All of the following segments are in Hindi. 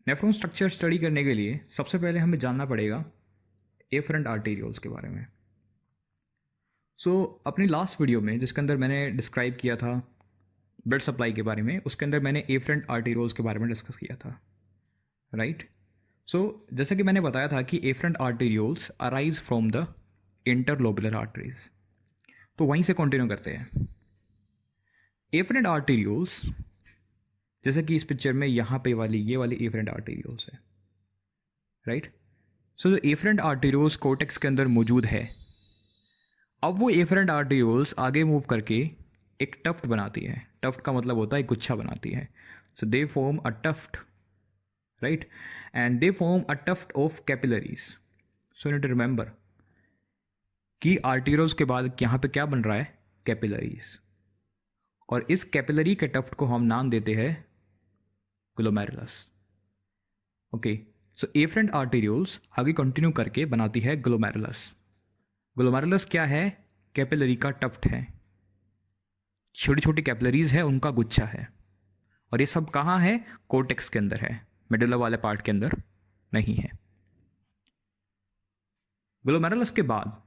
नेफ्रॉन स्ट्रक्चर स्टडी करने के लिए सबसे पहले हमें जानना पड़ेगा एफरेंट आर्टेरियोल्स के बारे में। अपनी लास्ट वीडियो में जिसके अंदर मैंने डिस्क्राइब किया था ब्लड सप्लाई के बारे में, उसके अंदर मैंने एफरेंट आर्टेरियोल्स के बारे में डिस्कस किया था, राइट। जैसे कि मैंने बताया था कि afferent arterioles arise from the interlobular arteries. तो वहीं से कंटिन्यू करते हैं। एफरेंट आर्टेरियोल्स, जैसे कि इस पिक्चर में यहाँ पे ये वाली एफरेंट आर्टेरियोल्स है, राइट। जो एफरेंट आर्टेरियोल्स कोर्टेक्स के अंदर मौजूद है, अब वो एफरेंट आर्टेरियोल्स आगे मूव करके एक टफ्ट बनाती है। टफ्ट का मतलब होता है एक गुच्छा बनाती है। So they form a tuft, right, and they form a tuft of capillaries. So need to remember कि आर्टेरियोल्स के बाद यहाँ पे क्या बन रहा है, कैपिलरीज, और इस कैपिलरी के टफ्ट को हम नाम देते हैं ग्लोमेरुलस। ओके, सो एफरेंट आर्टेरियोल्स आगे कंटिन्यू करके बनाती है ग्लोमेरुलस। ग्लोमेरुलस क्या है, कैपिलरी का टफ्ट है, छोटी छोटी कैपिलरीज है, उनका गुच्छा है। और ये सब कहाँ है, कोर्टेक्स के अंदर है, मेडुला वाले पार्ट के अंदर नहीं है। ग्लोमेरुलस के बाद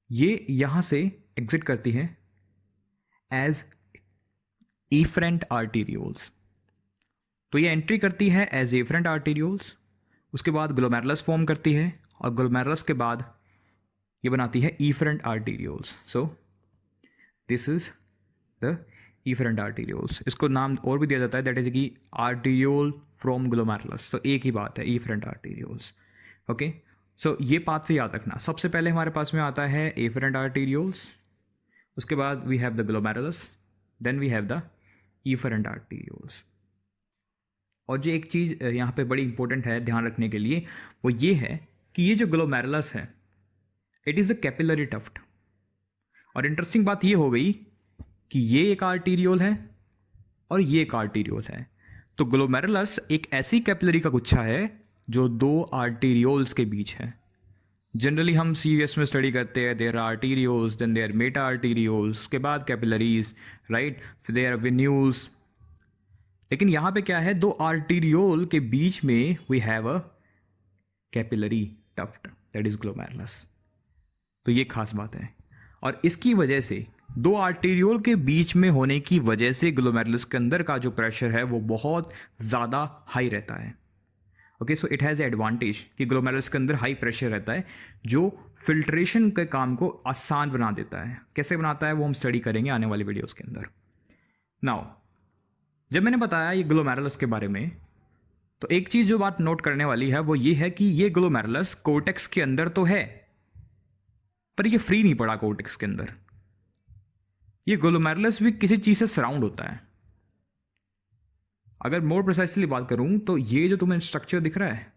ये यहां से एग्जिट करती है एज एफरेंट आर्टेरियोल्स। तो ये एंट्री करती है एज एफरेंट आर्टेरियोल्स, उसके बाद ग्लोमेरुलस फॉर्म करती है, और ग्लोमेरुलस के बाद ये बनाती है efferent arterioles. So this is the efferent arterioles. इसको नाम और भी दिया जाता है, दैट इज की आर्टेरियोल फ्रॉम ग्लोमेरुलस। तो एक ही बात है, एफरेंट आर्टेरियोल्स। ओके, सो ये पाथवे याद रखना। सबसे पहले हमारे पास में आता है एफरेंट आर्टेरियोल्स, उसके बाद we have the glomerulus, then we have the efferent arterioles. और जो एक चीज़ यहाँ पे बड़ी इंपॉर्टेंट है ध्यान रखने के लिए, वो ये है कि ये जो ग्लोमेरुलस है, it is a capillary tuft. और इंटरेस्टिंग बात ये हो गई कि ये एक आर्टेरियोल है और ये एक आर्टेरियोल है। तो ग्लोमेरुलस एक ऐसी कैपिलरी का गुच्छा है जो दो आर्टेरियोल्स के बीच है। जनरली हम सीवीएस में स्टडी करते हैं, there are arterioles, then there meta arterioles, उसके बाद कैपिलरीज, राइट, फिर देयर वेन्यूल्स। लेकिन यहां पे क्या है, दो आर्टेरियोल के बीच में we have a capillary tuft, that is glomerulus. तो ये खास बात है, और इसकी वजह से दो आर्टेरियोल के बीच में होने की वजह से ग्लोमेरुलस के अंदर का जो प्रेशर है वो बहुत ज़्यादा हाई रहता है। Okay, so it has advantage कि ग्लोमेरुलस के अंदर हाई प्रेशर रहता है, जो फिल्ट्रेशन के काम को आसान बना देता है। कैसे बनाता है वो हम स्टडी करेंगे आने वाली वीडियोस के अंदर। नाउ, जब मैंने बताया ये ग्लोमेरुलस के बारे में, तो एक चीज़ जो बात नोट करने वाली है वो ये है कि ये ग्लोमेरुलस कोर्टेक्स के अंदर तो है, पर ये फ्री नहीं पड़ा कोर्टेक्स के अंदर। ये ग्लोमेरुलस भी किसी चीज़ से सराउंड होता है। अगर मोर प्रिसाइसली बात करूं तो ये जो तुम्हें स्ट्रक्चर दिख रहा है,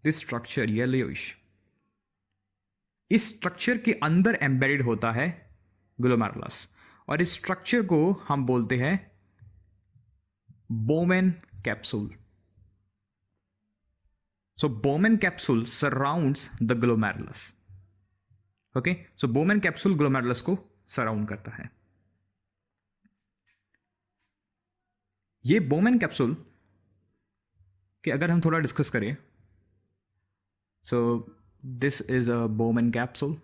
दिस स्ट्रक्चर येलोइश, इस स्ट्रक्चर के अंदर एम्बेडेड होता है ग्लोमेरुलस, और इस स्ट्रक्चर को हम बोलते हैं Bowman capsule. So Bowman capsule surrounds the glomerulus. Okay, so Bowman capsule glomerulus को सराउंड करता है। ये बोमेन कैप्सूल कि अगर हम थोड़ा डिस्कस करें, so this is a Bowman capsule,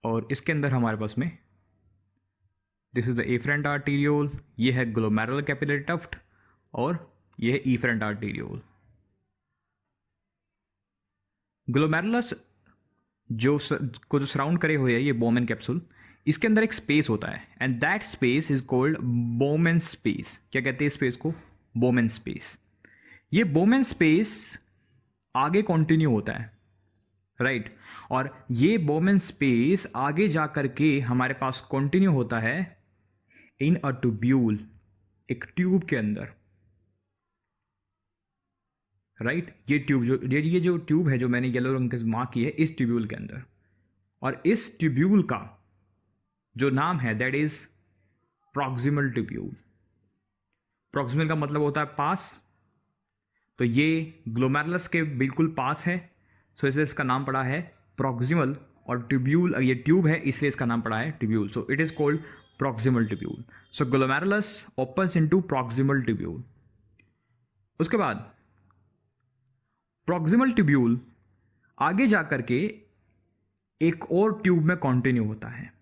और इसके अंदर हमारे पास में this is the afferent arteriole, ये है ग्लोमेरुलर कैपिलरी टफ्ट, और ये है एफरेंट आर्टेरियोल। ग्लोमेरुलस जो सराउंड करे हुए है ये बोमेन कैप्सूल, इसके अंदर एक स्पेस होता है, and that space is called बोमेन space. क्या कहते हैं स्पेस को, बोमेन स्पेस। ये बोमेन स्पेस आगे कंटिन्यू होता है, राइट, और ये बोमेन स्पेस आगे जा करके हमारे पास कंटिन्यू होता है इन अ ट्यूब्यूल, एक ट्यूब के अंदर, राइट। ये जो ट्यूब है जो मैंने येलो रंग के मार्क की है, इस ट्यूब्यूल के अंदर, और इस ट्यूब्यूल का जो नाम है that is proximal tubule. Proximal का मतलब होता है पास, तो ये ग्लोमेरुलस के बिल्कुल पास है, सो इसे इसका नाम पड़ा है प्रॉक्सिमल और ट्यूब्यूल, ये ट्यूब है इसलिए इसका नाम पड़ा है tubule, so it is called proximal tubule. So glomerulus opens into proximal tubule. उसके बाद प्रॉक्सिमल ट्यूब्यूल आगे जाकर के एक और ट्यूब में कंटिन्यू होता है,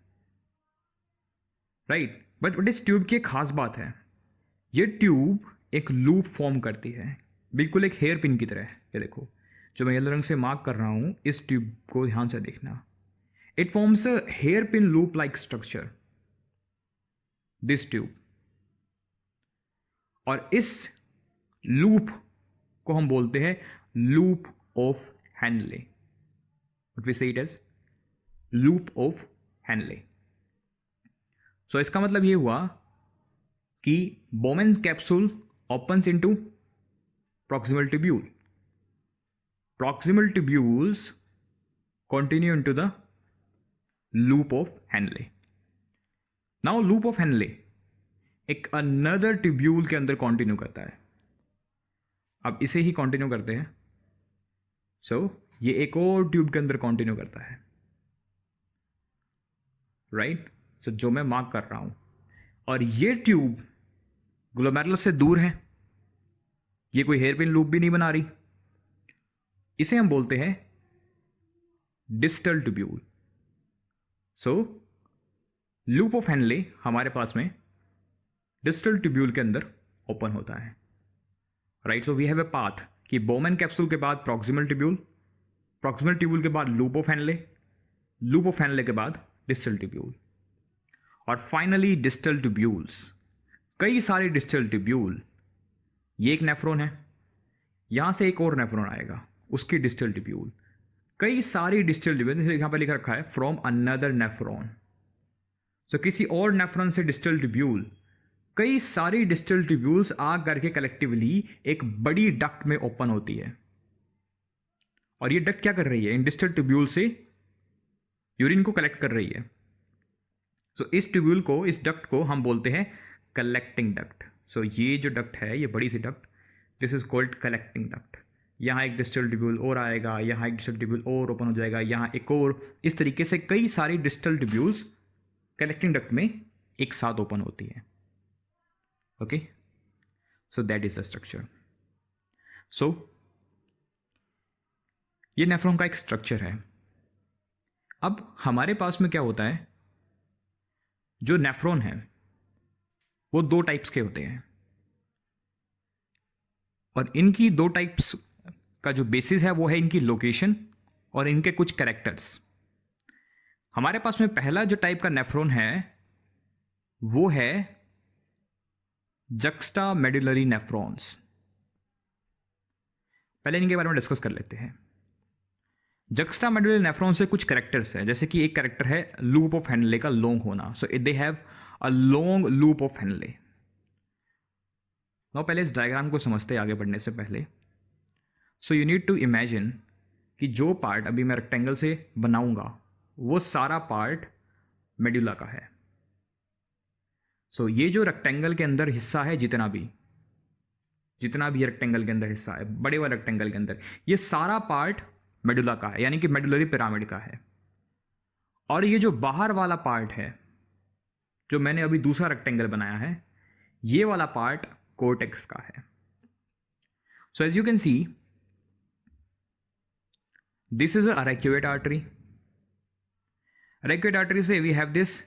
राइट। बट इस ट्यूब की एक खास बात है, ये ट्यूब एक लूप फॉर्म करती है, बिल्कुल एक हेयर पिन की तरह। ये देखो जो मैं येलो रंग से मार्क कर रहा हूं, इस ट्यूब को ध्यान से देखना। It forms a hairpin loop like structure, this tube. और इस लूप को हम बोलते हैं loop of Henle. What we say it as loop of Henle. So इसका मतलब ये हुआ कि Bowman's capsule opens into proximal tubule. Proximal tubules continue into the loop of Henle. Now loop of Henle एक another tubule के अंदर continue करता है। अब इसे ही continue करते हैं। So ये एक और ट्यूब के अंदर continue करता है, right? So जो मैं मार्क कर रहा हूं, और ये ट्यूब ग्लोमेरुलस से दूर है, ये कोई हेयर पिन लूप भी नहीं बना रही। इसे हम बोलते हैं distal tubule. So loop of Henley हमारे पास में डिस्टल ट्यूब्यूल के अंदर ओपन होता है, right. So we have a path कि बोमेन कैप्सूल के बाद प्रॉक्सिमल ट्यूब्यूल, प्रॉक्सिमल ट्यूब्यूल के बाद loop of Henley, loop of Henle के बाद डिस्टल ट्यूब्यूल, और फाइनली डिस्टल ट्यूब्यूल्स। कई सारे डिस्टल ट्यूब्यूल, ये एक नेफ्रॉन है, यहां से एक और नेफ्रॉन आएगा, उसकी डिस्टल ट्यूब्यूल, कई सारी डिस्टल ट्यूब्यूल, जैसे यहां पर लिखा रखा है फ्रॉम अनदर नेफ्रॉन। तो किसी और नेफ्रॉन से डिस्टल ट्यूब्यूल, कई सारी डिस्टल ट्यूब्यूल्स आ करके कलेक्टिवली एक बड़ी डक्ट में ओपन होती है। और ये डक्ट क्या कर रही है, इन डिस्टल ट्यूब्यूल से यूरिन को कलेक्ट कर रही है। तो इस ट्यूब्यूल को, इस डक्ट को हम बोलते हैं कलेक्टिंग डक्ट। सो ये जो डक्ट है, ये बड़ी सी duct, this is called collecting duct. यहाँ एक डिस्टल ट्यूब्यूल और आएगा, यहाँ एक डिस्टल ट्यूब्यूल और ओपन हो जाएगा, यहाँ एक और, इस तरीके से कई सारी डिस्टल ट्यूब्यूल्स कलेक्टिंग डक्ट में एक साथ ओपन होती है। Okay, so that is the structure. So ये नेफ्रॉन का एक स्ट्रक्चर है। अब हमारे पास में क्या होता है, जो नेफ्रॉन है वो दो टाइप्स के होते हैं, और इनकी दो टाइप्स का जो बेसिस है वो है इनकी लोकेशन और इनके कुछ कैरेक्टर्स। हमारे पास में पहला जो टाइप का नेफ्रॉन है वो है जक्स्टा मेडुलरी नेफ्रॉन्स। पहले इनके बारे में डिस्कस कर लेते हैं। जक्स्टा मेडुलरी नेफ्रॉन से कुछ कैरेक्टर्स हैं, जैसे कि एक कैरेक्टर है लूप ऑफ हेनले का लॉन्ग होना। So they have a long loop of Henle. Now पहले इस डायग्राम को समझते हैं आगे बढ़ने से पहले। So you need to imagine कि जो पार्ट अभी मैं रेक्टेंगल से बनाऊंगा वो सारा पार्ट मेडुला का है। सो ये जो रेक्टेंगल के अंदर हिस्सा है, जितना भी रेक्टेंगल के अंदर हिस्सा है, बड़े वाले रेक्टेंगल के अंदर, ये सारा पार्ट मेडुला का है, यानी कि मेडुलरी पिरामिड का है। और ये जो बाहर वाला पार्ट है, जो मैंने अभी दूसरा रेक्टेंगल बनाया है, ये वाला पार्ट कोर्टेक्स का है। So as you can see, this is arcuate artery. Arcuate artery से वी हैव दिस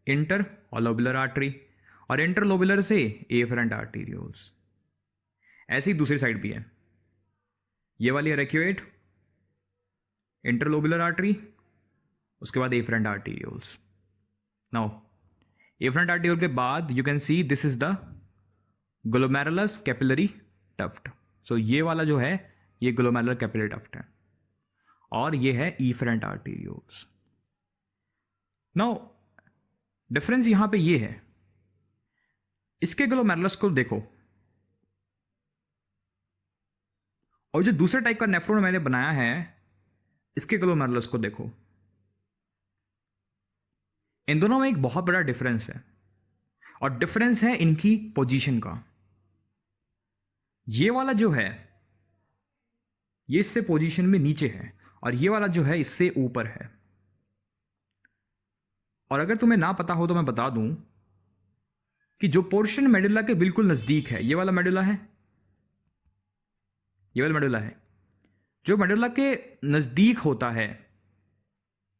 इंटर और लोबुलर आर्टरी, और इंटरलोबुलर से एफरेंट आर्टीरियोल्स। ऐसी दूसरी साइड भी है, ये वाली अरेक्यूएट, इंटरलोबुलर आर्टरी, उसके बाद afferent arterioles. Now afferent arteriole के बाद you can see this is the glomerulus capillary tuft. So ये वाला जो है ये ग्लोमेरुलर कैपिलरी टफ्ट है, और ये है एफरेंट आर्टीरियोल्स। नाउ डिफरेंस यहां पे ये है, इसके ग्लोमेरुलस को देखो, और जो दूसरे टाइप का नेफ्रॉन मैंने बनाया है इसके ग्लोमेरुलस को देखो। इन दोनों में एक बहुत बड़ा डिफरेंस है, और डिफरेंस है इनकी पोजीशन का। ये वाला जो है ये इससे पोजीशन में नीचे है, और ये वाला जो है इससे ऊपर है। और अगर तुम्हें ना पता हो तो मैं बता दूं कि जो पोर्शन मेडुला के बिल्कुल नजदीक है, ये वाला मेडुला है, ये वाला मेडुला है, जो मेडुला के नजदीक होता है,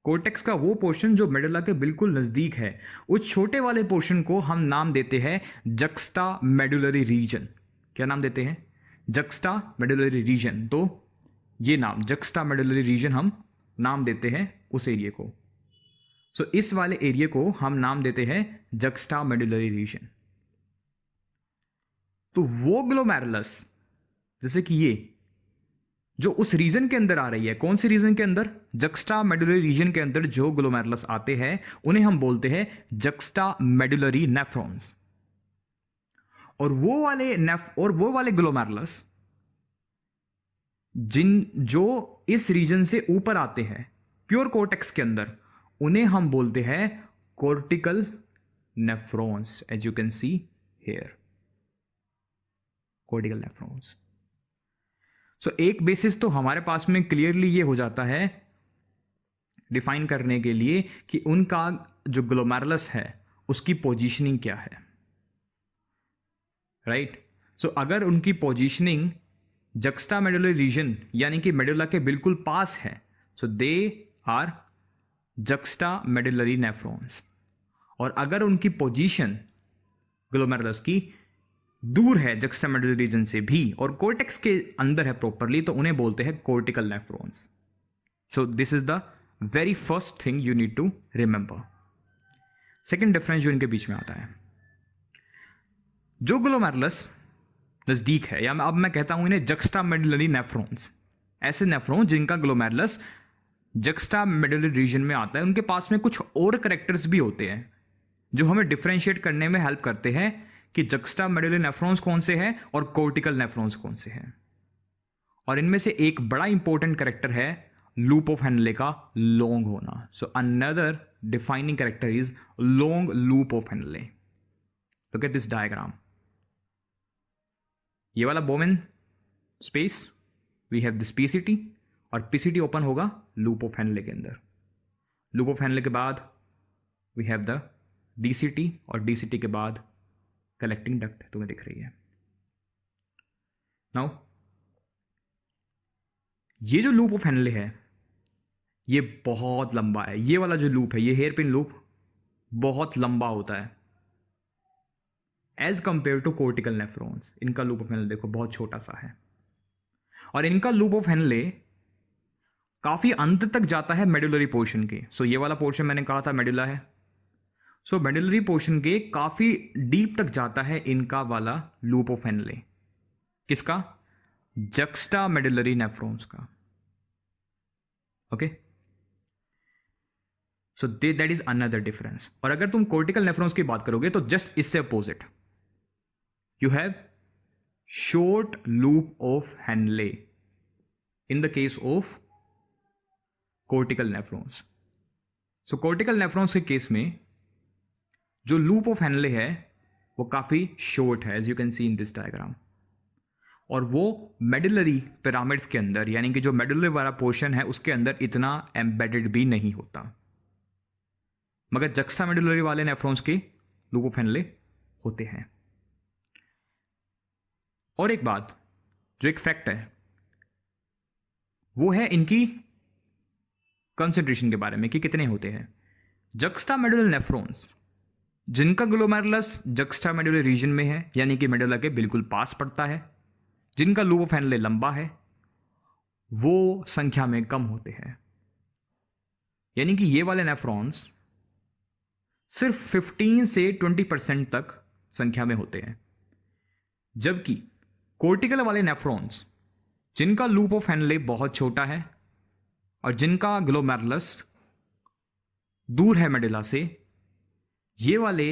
कोर्टेक्स का वो पोर्शन जो मेडुला के बिल्कुल नजदीक है, उस छोटे वाले पोर्शन को हम नाम देते हैं जक्स्टा मेडुलरी रीजन। क्या नाम देते हैं? Juxta medullary region. तो ये नाम जक्स्टा मेडुलरी रीजन हम नाम देते हैं उस एरिया को। सो इस वाले एरिया को हम नाम देते हैं जक्स्टा मेडुलरी रीजन। तो वो ग्लोमेरुलस, जैसे कि ये जो उस रीजन के अंदर आ रही है, कौन सी रीजन के अंदर? जक्स्टा मेडुलरी रीजन के अंदर जो ग्लोमेरुलस आते हैं उन्हें हम बोलते हैं जक्स्टा मेडुलरी नेफ्रॉन्स। और वो वाले ग्लोमेरुलस जो इस रीजन से ऊपर आते हैं प्योर कोर्टेक्स के अंदर, उन्हें हम बोलते हैं cortical nephrons. As you can see here, cortical nephrons. So एक बेसिस तो हमारे पास में क्लियरली ये हो जाता है डिफाइन करने के लिए कि उनका जो ग्लोमेरुलस है उसकी पोजीशनिंग क्या है, राइट? सो अगर उनकी पोजीशनिंग जक्स्टा मेडुलरी रीजन यानी कि मेडुला के बिल्कुल पास है, so they are juxta medullary nephrons. और अगर उनकी पोजीशन ग्लोमेरुलस की दूर है जक्स्टा मेडुलरी रीजन से भी और कोर्टेक्स के अंदर है प्रॉपरली, तो उन्हें बोलते हैं cortical nephrons. So this is the very first thing you need to remember. Second difference जो इनके बीच में आता है, जो ग्लोमेरुलस नजदीक है, या अब मैं कहता हूं इन्हें जक्स्टा मेडुलरी नेफ्रॉन्स, ऐसे नेफ्रॉन जिनका ग्लोमेरुलस जक्स्टा मेडुलरी रीजन में आता है, उनके पास में कुछ और कैरेक्टर्स भी होते हैं जो हमें डिफरेंशिएट करने में हेल्प करते हैं कि जक्स्टा मेडुलरी नेफ्रॉन्स कौन से हैं और कोर्टिकल नेफ्रॉन्स कौन से हैं। और इनमें से एक बड़ा इंपॉर्टेंट कैरेक्टर है लूप ऑफ हेनले का लॉन्ग होना। So another defining character is long loop of Henle. Look at this diagram. ये वाला Bowman space, we have this PCT, और पीसीटी ओपन होगा लूप ऑफ हेनले के अंदर। लूप ऑफ हेनले के बाद वी हैव द डीसीटी, और डीसीटी के बाद कलेक्टिंग डक्ट तुम्हें दिख रही है। नाउ ये जो लूप ऑफ हेनले है ये बहुत लंबा है। ये वाला जो लूप है, ये हेयर पिन लूप, बहुत लंबा होता है as compare to cortical nephrons. इनका लूप ऑफ हेनले देखो बहुत छोटा सा है, और इनका लूप ऑफ हेनले काफी अंत तक जाता है मेडुलरी पोर्शन के। सो ये वाला पोर्शन मैंने कहा था मेडुला है, सो मेडुलरी पोर्शन के काफी डीप तक जाता है इनका वाला लूप ऑफ हेनले। किसका? जक्स्टा मेडुलरी नेफ्रॉन्स का। Okay, so that is another difference. और अगर तुम कोर्टिकल नेफ्रॉन्स की बात करोगे तो जस्ट इससे opposite, you have short loop of Henley in the case of cortical nephrons. So cortical nephrons के केस में जो लूप ऑफ हेनले है वो काफी शॉर्ट है, as you can see in this diagram, और वो मेडुलरी पिरामिड्स के अंदर, यानी कि जो मेडुलरी वाला पोर्शन है उसके अंदर इतना एम्बेडेड भी नहीं होता। मगर जक्स्टा मेडुलरी वाले नेफ्रॉन्स के लूप ऑफ हेनले होते हैं। और एक बात, जो एक फैक्ट है वो है इनकी कंसंट्रेशन के बारे में कि कितने होते हैं। जक्स्टा मेडुलर नेफ्रॉन्स जिनका ग्लोमेरुलस जक्स्टा मेडुलर रीजन में है, यानी कि मेडुला के बिल्कुल पास पड़ता है, जिनका लूप ऑफ हेनले लंबा है, वो संख्या में कम होते हैं। यानी कि ये वाले नेफ्रॉन्स सिर्फ 15 से 20% तक संख्या में होते हैं, जबकि कोर्टिकल वाले नेफ्रॉन्स जिनका लूप ऑफ हेनले बहुत छोटा है और जिनका ग्लोमेरुलस दूर है मेडुला से, ये वाले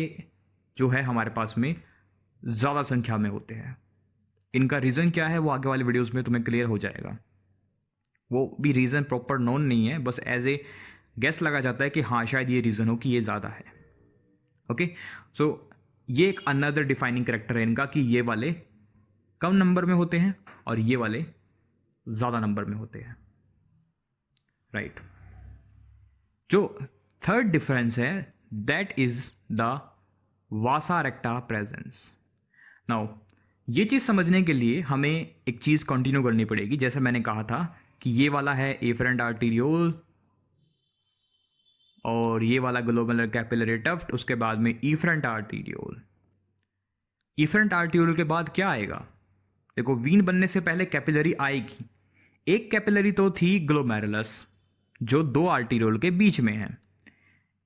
जो है हमारे पास में ज्यादा संख्या में होते हैं। इनका रीजन क्या है वो आगे वाले वीडियोस में तुम्हें क्लियर हो जाएगा। वो भी रीजन प्रॉपर नोन नहीं है, बस एज ए गेस लगा जाता है कि हाँ शायद ये रीजन हो कि ये ज्यादा है। ओके, सो ये एक अनदर डिफाइनिंग कैरेक्टर है इनका कि ये वाले कम नंबर में होते हैं और ये वाले ज्यादा नंबर में होते हैं, राइट। जो थर्ड डिफरेंस है that is the Vasa रेक्टा presence. Now ये चीज़ समझने के लिए हमें एक चीज़ कंटिन्यू करनी पड़ेगी। जैसे मैंने कहा था कि ये वाला है एफरेंट आर्टीरियोल और ये वाला ग्लोमेरुलर कैपिलरी टफ्ट, उसके बाद में इफरेंट आर्टीरियोल। इफरेंट आर्टीरियोल के बाद क्या आएगा? देखो, वीन बनने से पहले कैपिलरी आएगी। एक कैपिलरी तो थी ग्लोमेरुलस जो दो आर्टीरियोल के बीच में है,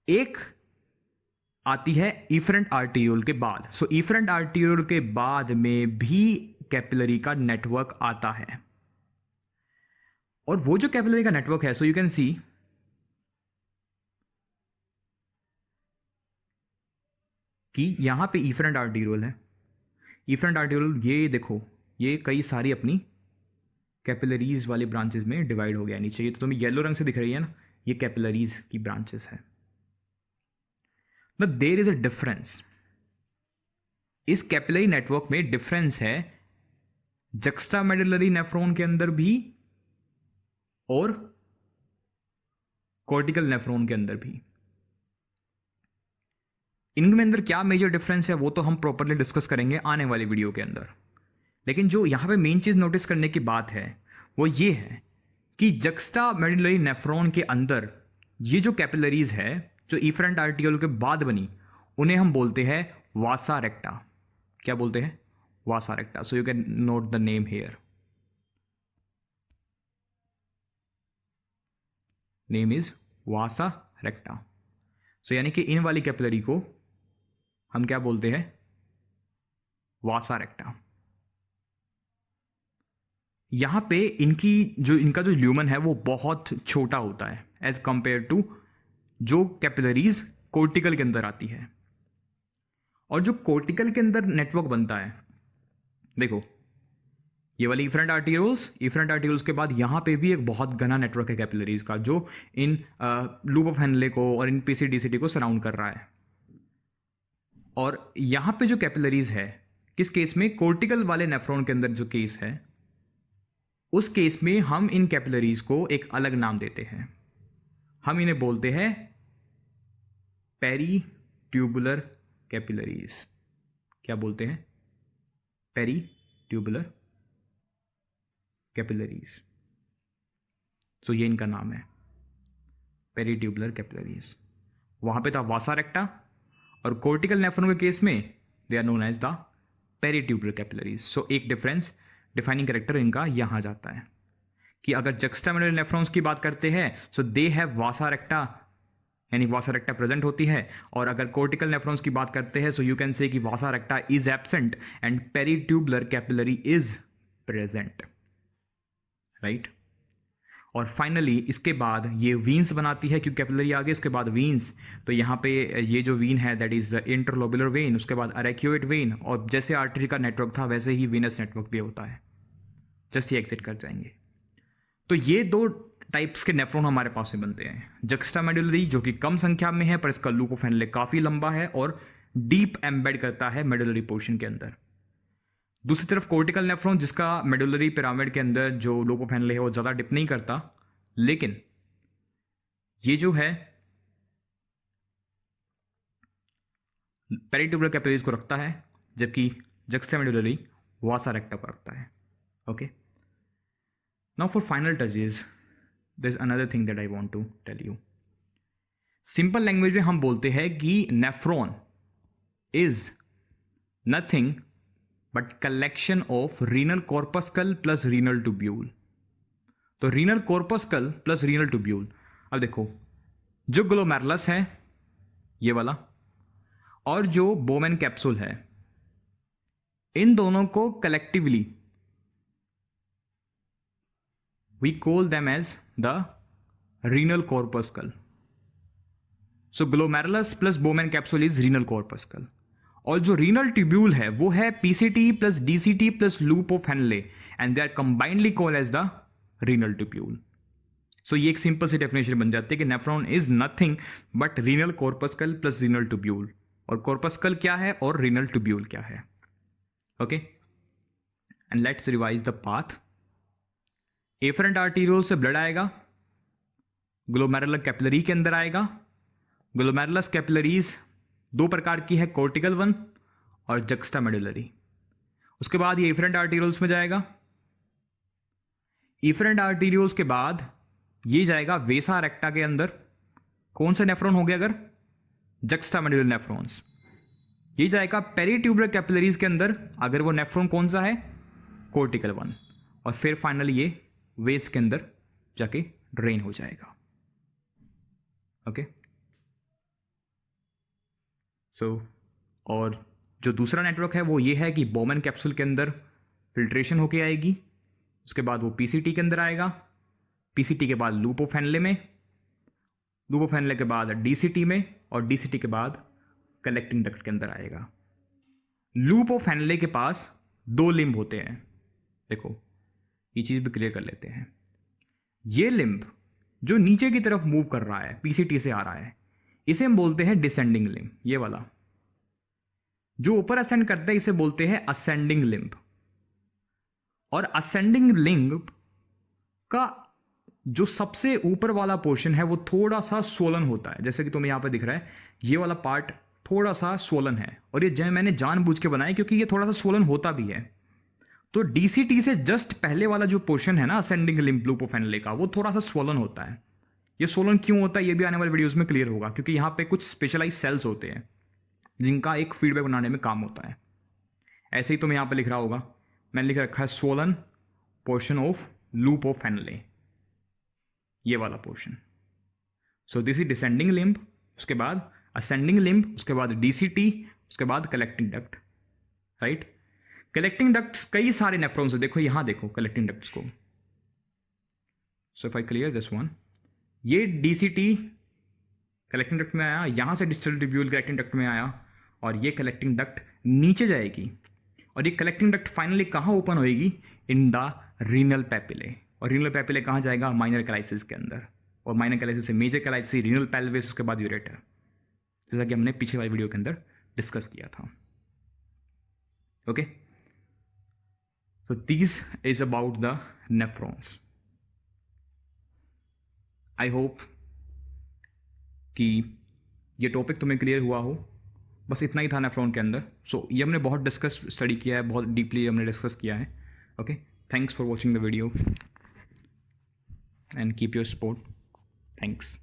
एक आती है इफरेंट आर्टीरियोल के बाद। सो इफरेंट आर्टीरियोल के बाद में भी कैपिलरी का नेटवर्क आता है, और वो जो कैपिलरी का नेटवर्क है, सो यू कैन सी कि यहां पे इफरेंट आर्टीरियोल है। इफरेंट आर्टीरियोल ये देखो, ये कई सारी अपनी कैपिलरीज वाली ब्रांचेस में डिवाइड हो गया नीचे। ये तो तुम्हें येलो रंग से दिख रही है ना, ये कैपिलरीज की ब्रांचेस है। But there is a difference. इस कैपिलरी नेटवर्क में डिफरेंस है जक्स्टामेडुलरी नेफ्रॉन के अंदर भी और कॉर्टिकल नेफ्रॉन के अंदर भी। इनमें अंदर क्या मेजर डिफरेंस है वो तो हम प्रॉपरली डिस्कस करेंगे आने वाली वीडियो के अंदर। लेकिन जो यहां पे मेन चीज नोटिस करने की बात है वो ये है कि जक्स्टामेडुलरी नेफ्रॉन के अंदर ये जो कैपिलरीज है जो इफरेंट आर्टीरियोल के बाद बनी, उन्हें हम बोलते हैं वासा रेक्टा। क्या बोलते हैं? Vasa recta. So you can note the name here. Name is vasa recta. So यानी कि इन वाली कैपिलरी को हम क्या बोलते हैं? वासा रेक्टा। यहां पे इनका जो ल्यूमन है वो बहुत छोटा होता है एज कंपेयर टू जो कैपिलरीज कोर्टिकल के अंदर आती है। और जो कोर्टिकल के अंदर नेटवर्क बनता है, देखो ये वाली इफरेंट आर्टीरियोल्स के बाद यहां पे भी एक बहुत घना नेटवर्क है कैपिलरीज का, जो इन लूप ऑफ हेनले को और इन पीसीडीसीटी को सराउंड कर रहा है। और यहां पे जो कैपिलरीज है, किस केस में? कोर्टिकल वाले नेफ्रॉन के अंदर जो केस है, उस केस में हम इन कैपिलरीज को एक अलग नाम देते हैं। हम इन्हें बोलते हैं पेरी ट्यूबुलर कैपिलरीज। क्या बोलते हैं? Peri tubular capillaries. सो ये इनका नाम है, पेरी ट्यूबुलर कैपिलरीज। वहां पे था वासा रेक्टा, और कोर्टिकल नेफ्रॉन के केस में they are known as the peritubular capillaries. So एक डिफरेंस, डिफाइनिंग कैरेक्टर इनका यहां जाता है कि अगर जक्स्टामेडुलर नेफ्रॉन्स की बात करते हैं सो दे हैव वासा रेक्टा, यानी वासा रेक्टा प्रेजेंट होती है। और अगर कोर्टिकल नेफ्रॉन्स की बात करते हैं सो यू कैन से कि vasa recta is absent and peritubular capillary is present, right. और फाइनली इसके बाद ये वीन्स बनाती है, क्योंकि कैपिलरी आ गई उसके बाद वीन्स। तो यहाँ पे ये जो वीन है that is the interlobular when, उसके बाद अरेक्योइड वेन, और जैसे आर्टरी का नेटवर्क था वैसे ही वीनस नेटवर्क भी होता है। जस्ट ये एग्जिट कर जाएंगे। तो ये दो टाइप्स के नेफ्रॉन हमारे पास में बनते हैं। जक्स्टामेडुलरी जो कि कम संख्या में है पर इसका लूप ऑफ हेनले काफी लंबा है और डीप एम्बेड करता है मेडुलरी पोर्शन के अंदर। दूसरी तरफ कोर्टिकल नेफ्रॉन जिसका मेडुलरी पिरामिड के अंदर जो लूप ऑफ हेनले है वो ज्यादा डिप नहीं करता, लेकिन ये जो है पेरीट्यूबुलर कैपिलरीज को रखता है, जबकि जक्स्टामेडुलरी वासा रेक्टा को रखता है। Okay, now for final touches there is another thing that I want to tell you. Simple language में हम बोलते हैं कि nephron is nothing but collection of renal corpuscle plus renal tubule. तो renal corpuscle plus renal tubule. अब देखो, जो ग्लोमेरुलस है ये वाला और जो बोमेन कैप्सूल है, इन दोनों को collectively we call them as the renal corpuscle. So glomerulus plus Bowman capsule is renal corpuscle. और जो रीनल ट्यूब्यूल है वो है PCT plus DCT plus loop of Henle, and they are combinedly called as the renal tubule. So ये एक सिंपल सी डेफिनेशन बन जाती है कि nephron is nothing but renal corpuscle plus renal tubule. और कॉर्पस्कल क्या है और रीनल ट्यूब्यूल क्या है? Okay, and let's revise the path. Afferent arteriole से ब्लड आएगा, ग्लोमेरुलर कैपिलरी के अंदर आएगा, ग्लोमेरुलस कैपिलरीज दो प्रकार की है, कोर्टिकल वन और जक्स्टामेडुलरी। उसके बाद ये इफरेंट आर्टीरियोल्स में जाएगा। इफरेंट आर्टीरियोल्स के बाद ये जाएगा वेसा रेक्टा के अंदर। कौन सा नेफ्रॉन हो गया अगर? जक्स्टामेडुलर नेफ्रॉन्स। ये जाएगा पेरीट्यूबुलर कैपिलरीज के अंदर अगर वो नेफ्रॉन कौन सा है? Cortical one. और फिर फाइनली ये वेस के अंदर जाके ड्रेन हो जाएगा। ओके सो और जो दूसरा नेटवर्क है वो ये है कि बोमन कैप्सूल के अंदर फिल्ट्रेशन होके आएगी, उसके बाद वो पीसीटी के अंदर आएगा, पीसीटी के बाद लूप ऑफ हेनले में, लूप ऑफ हेनले के बाद डीसीटी में, और डीसीटी के बाद कलेक्टिंग डक्ट के अंदर आएगा। लूप ऑफ हेनले के पास दो लिम्ब होते हैं। देखो ये चीज भी क्लियर कर लेते हैं। ये लिम्ब जो नीचे की तरफ मूव कर रहा है, पीसीटी से आ रहा है, इसे हम बोलते हैं डिसेंडिंग लिम्ब। ये वाला जो ऊपर असेंड करता है इसे बोलते हैं असेंडिंग लिम्ब। और असेंडिंग लिम्ब का जो सबसे ऊपर वाला पोर्शन है वो थोड़ा सा स्वोलन होता है, जैसे कि तुम्हें यहां पे दिख रहा है ये वाला पार्ट थोड़ा सा स्वोलन है, और ये मैंने जानबूझ के बनाया क्योंकि ये थोड़ा सा स्वोलन होता भी है। तो डीसीटी से जस्ट पहले वाला जो पोर्शन है ना ascending limb loop of Henle का, वो थोड़ा सा स्वोलन होता है। ये स्वोलन क्यों होता है ये भी आने वाले वीडियोस में क्लियर होगा, क्योंकि यहां पे कुछ स्पेशलाइज सेल्स होते हैं जिनका एक फीडबैक बनाने में काम होता है। ऐसे ही तुम्हें यहां पे लिख रहा होगा, मैंने लिख रखा है swollen portion of loop of Henley, ये वाला portion. So this is descending limb, उसके बाद असेंडिंग लिम्ब, उसके बाद डीसीटी, उसके बाद collecting duct. Right, collecting ducts कई सारे नेफ्रॉन्स है। देखो यहां देखो कलेक्टिंग डक्ट्स को। So if I clear this one, ये डीसीटी कलेक्टिंग डक्ट में आया, यहां से डिस्टल ट्यूब्यूल कलेक्टिंग डक्ट में आया, और ये कलेक्टिंग डक्ट नीचे जाएगी, और ये कलेक्टिंग डक्ट फाइनली कहां ओपन होएगी? In the renal papillae. और रीनल पैपिले कहां जाएगा? माइनर कैलाइसिस के अंदर, और माइनर कैलाइसिस से मेजर कैलाइसिस, रीनल पेल्विस, उसके बाद यूरेटर, जैसा कि हमने पिछले वाली वीडियो के अंदर डिस्कस किया था। Okay so this is about the nephrons. I hope कि ये टॉपिक तुम्हें क्लियर हुआ हो। बस इतना ही था नेफ्रॉन के अंदर। सो ये हमने बहुत डिस्कस स्टडी किया है, बहुत डीपली हमने डिस्कस किया है। Okay, thanks for watching the video and keep your support. Thanks.